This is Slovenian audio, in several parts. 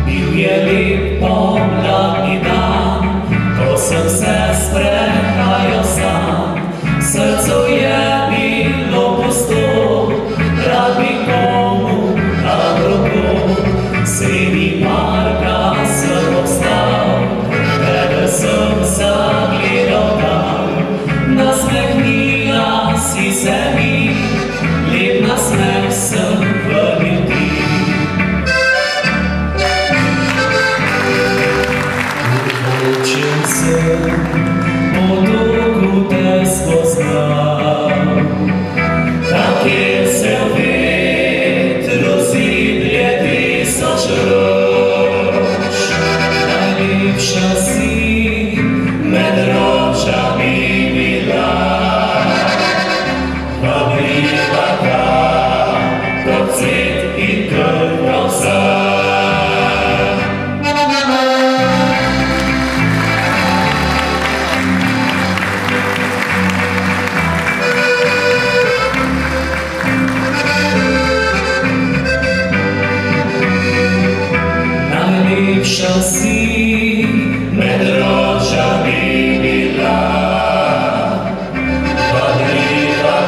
Bil je lep pomladni dan, ko sem se sprehajal sam. Srcu je bilo pusto, rad bi komu dal roko. Sredi parka sem obstal, tebe sem zagledal tam. Nasmehnila si se mi, lep nasmeh sem vrnil ti. Odločil sem, po dolgu te spoznal, tam kjer se v vetru ziblje tisoč rož. Najlepša si med rožami bila, vabljiva kot cvet in krvna vsa. Najlepša si med rožami bila, vabljiva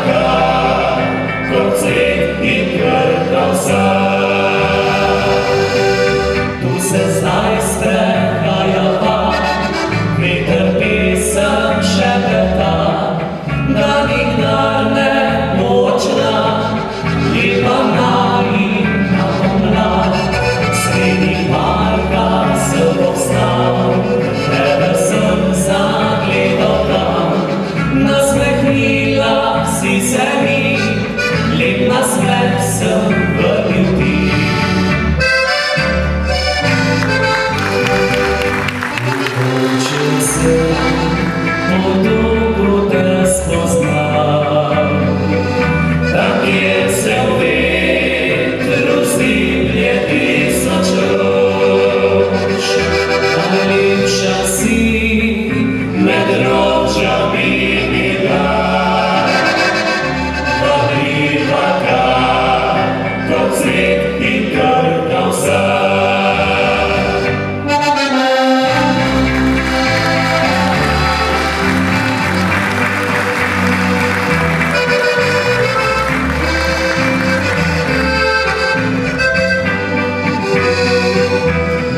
kot cvet in krvna vsa. Tu se zdaj sprehajava, veter pesem šepeta, da nikdar ne močna, lepa naivna pomlad. Sredi parka sem obstal, tebe sem zagledal tam. Nasmehnila si se mi, lep nasmeh sem vrnil ti. Odločil sem, po dolgu te spoznal, tam kjer se v vetru ziblje tisoč rož. Najlepša si med rožami bila, vabljiva kot cvet in krvna vsa.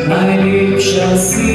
Najlepša si